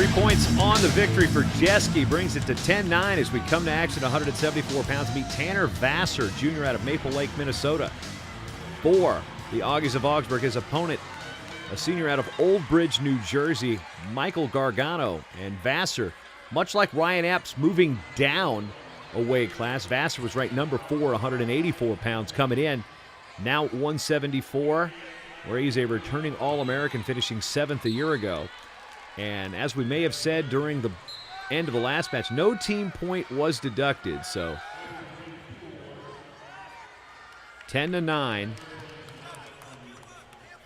3 points on the victory for Jeske. Brings it to 10-9 as we come to action. 174 pounds. Meet Tanner Vasser, junior out of Maple Lake, Minnesota. For the Augies of Augsburg, his opponent, a senior out of Old Bridge, New Jersey, Michael Gargano. And Vasser, much like Ryan Epps, moving down a weight class. Vasser was ranked number 4, 184 pounds coming in. Now 174, where he's a returning All-American, finishing 7th a year ago. And as we may have said during the end of the last match, no team point was deducted. So 10-9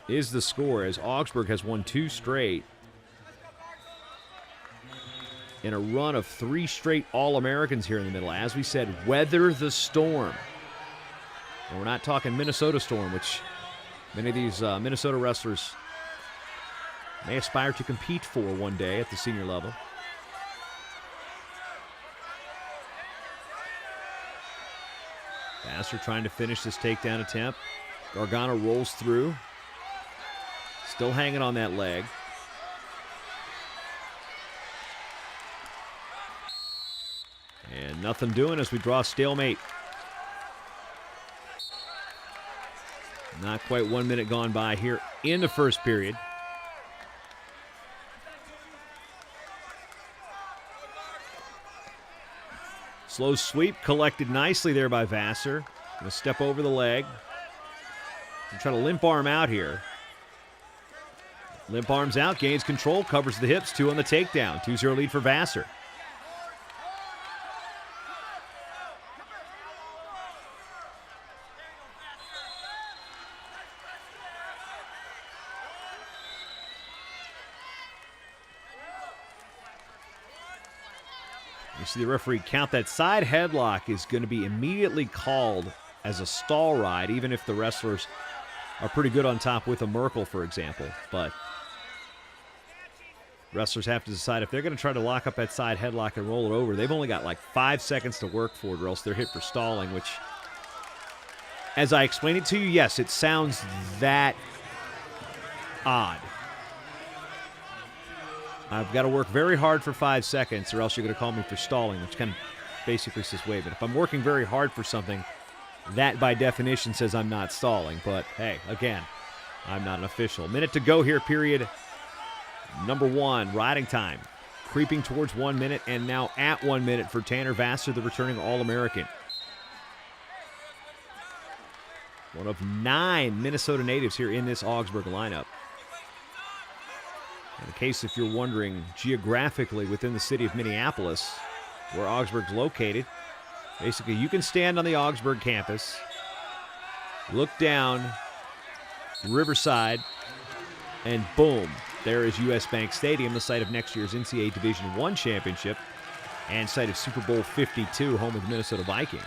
is the score as Augsburg has won 2 straight in a run of 3 straight All-Americans here in the middle. As we said, weather the storm. And we're not talking Minnesota Storm, which many of these Minnesota wrestlers may aspire to compete for one day at the senior level. Vasser trying to finish this takedown attempt. Gargano rolls through. Still hanging on that leg. And nothing doing as we draw stalemate. Not quite 1 minute gone by here in the first period. Slow sweep collected nicely there by Vasser. Going to step over the leg. Try to limp arm out here. Limp arms out, gains control, covers the hips, 2 on the takedown. 2-0 lead for Vasser. You see the referee count that side headlock is going to be immediately called as a stall ride, even if the wrestlers are pretty good on top with a Merkel, for example. But wrestlers have to decide if they're going to try to lock up that side headlock and roll it over. They've only got like 5 seconds to work for it, or else they're hit for stalling, which, as I explained it to you, yes, it sounds that odd. I've got to work very hard for 5 seconds, or else you're going to call me for stalling, which kind of basically says, wait, but if I'm working very hard for something, that by definition says I'm not stalling. But hey, again, I'm not an official. Minute to go here, period number 1. Riding time creeping towards 1 minute, and now at 1 minute for Tanner Vasser, the returning All-American. One of 9 Minnesota natives here in this Augsburg lineup. In case if you're wondering geographically within the city of Minneapolis, where Augsburg's located, basically you can stand on the Augsburg campus, look down Riverside, and boom, there is US Bank Stadium, the site of next year's NCAA Division I championship and site of Super Bowl 52, home of the Minnesota Vikings.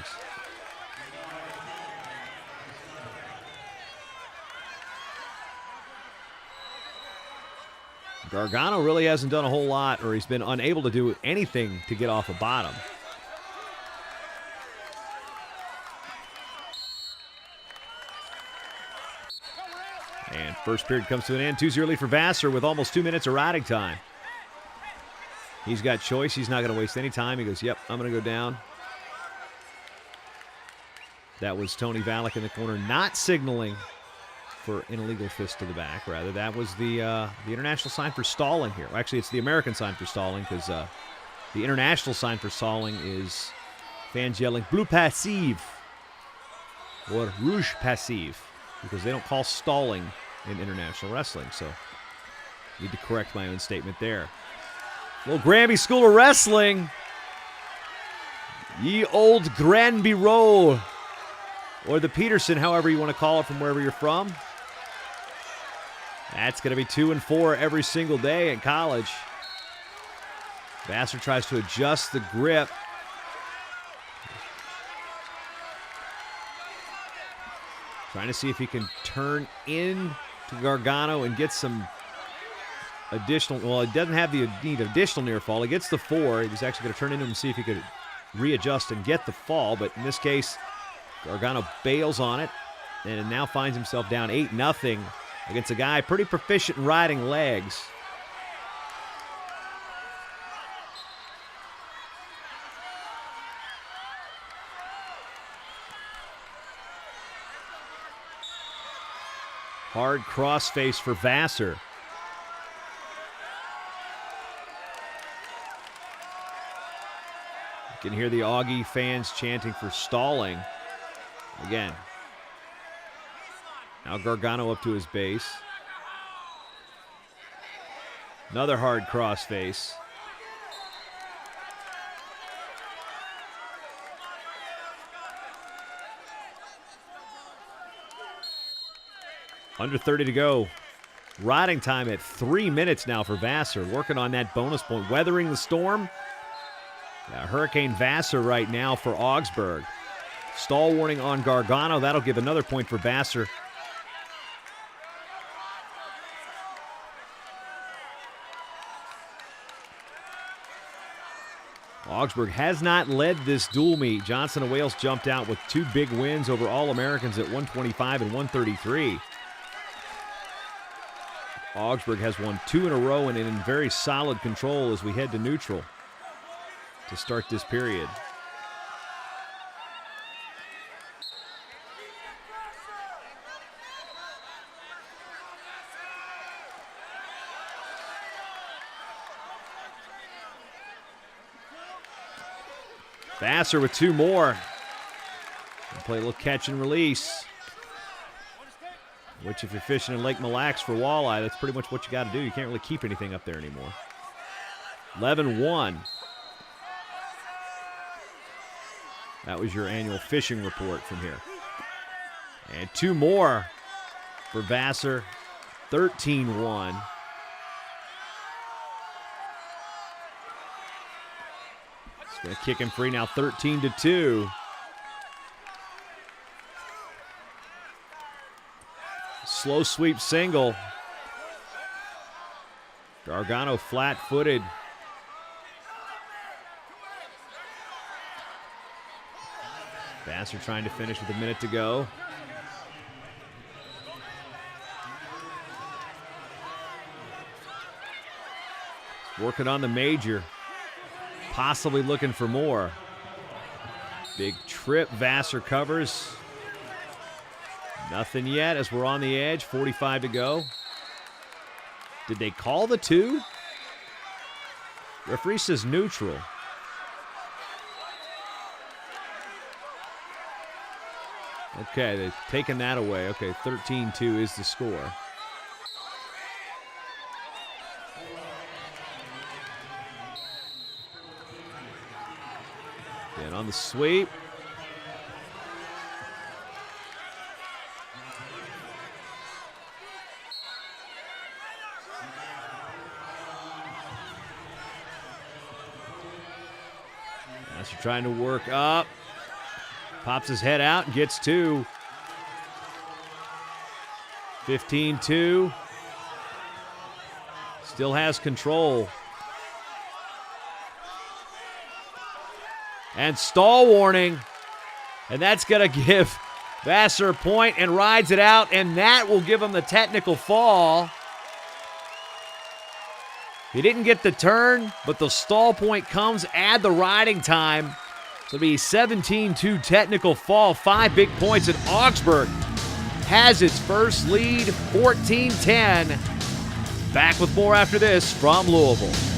Gargano really hasn't done a whole lot, or he's been unable to do anything to get off a bottom. And first period comes to an end. 2-0 lead for Vasser with almost 2 minutes of riding time. He's got choice. He's not going to waste any time. He goes, yep, I'm going to go down. That was Tony Valak in the corner, not signaling for an illegal fist to the back. Rather, that was the international sign for stalling here. Well, actually, it's the American sign for stalling, because the international sign for stalling is fans yelling bleu passive or rouge passive, because they don't call stalling in international wrestling. So need to correct my own statement there. Little Granby School of Wrestling. Ye old Granby Roll, or the Peterson, however you want to call it from wherever you're from. That's going to be 2 and 4 every single day in college. Vasser tries to adjust the grip. Trying to see if he can turn in to Gargano and get some additional. Well, it doesn't have the need of additional near fall. He gets the 4. He was actually going to turn into him and see if he could readjust and get the fall. But in this case, Gargano bails on it and now finds himself down 8-0 against a guy pretty proficient in riding legs. Hard crossface for Vasser. You can hear the Augie fans chanting for stalling. Again. Now Gargano up to his base. Another hard crossface. Under 30 to go. Riding time at 3 minutes now for Vasser. Working on that bonus point. Weathering the storm. Hurricane Vasser right now for Augsburg. Stall warning on Gargano. That'll give another point for Vasser. Augsburg has not led this dual meet. Johnson and Wales jumped out with 2 big wins over All-Americans at 125 and 133. Augsburg has won 2 in a row and in very solid control as we head to neutral to start this period. Vasser with 2 more. Play a little catch and release. Which, if you're fishing in Lake Mille Lacs for walleye, that's pretty much what you got to do. You can't really keep anything up there anymore. 11-1. That was your annual fishing report from here. And 2 more for Vasser. 13-1. It's going to kick him free now, 13-2. Slow sweep single. Gargano flat-footed. Vasser trying to finish with a minute to go. Working on the major. Possibly looking for more. Big trip. Vasser covers. Nothing yet as we're on the edge. 45 to go. Did they call the 2? Referee says neutral. Okay, they've taken that away. Okay, 13-2 is the score. And on the sweep. Vasser trying to work up. Pops his head out and gets 2. 15-2. Still has control. And stall warning. And that's going to give Vasser a point and rides it out. And that will give him the technical fall. He didn't get the turn, but the stall point comes. Add the riding time. So it'll be 17-2 technical fall. 5 big points, and Augsburg has its first lead, 14-10. Back with more after this from Louisville.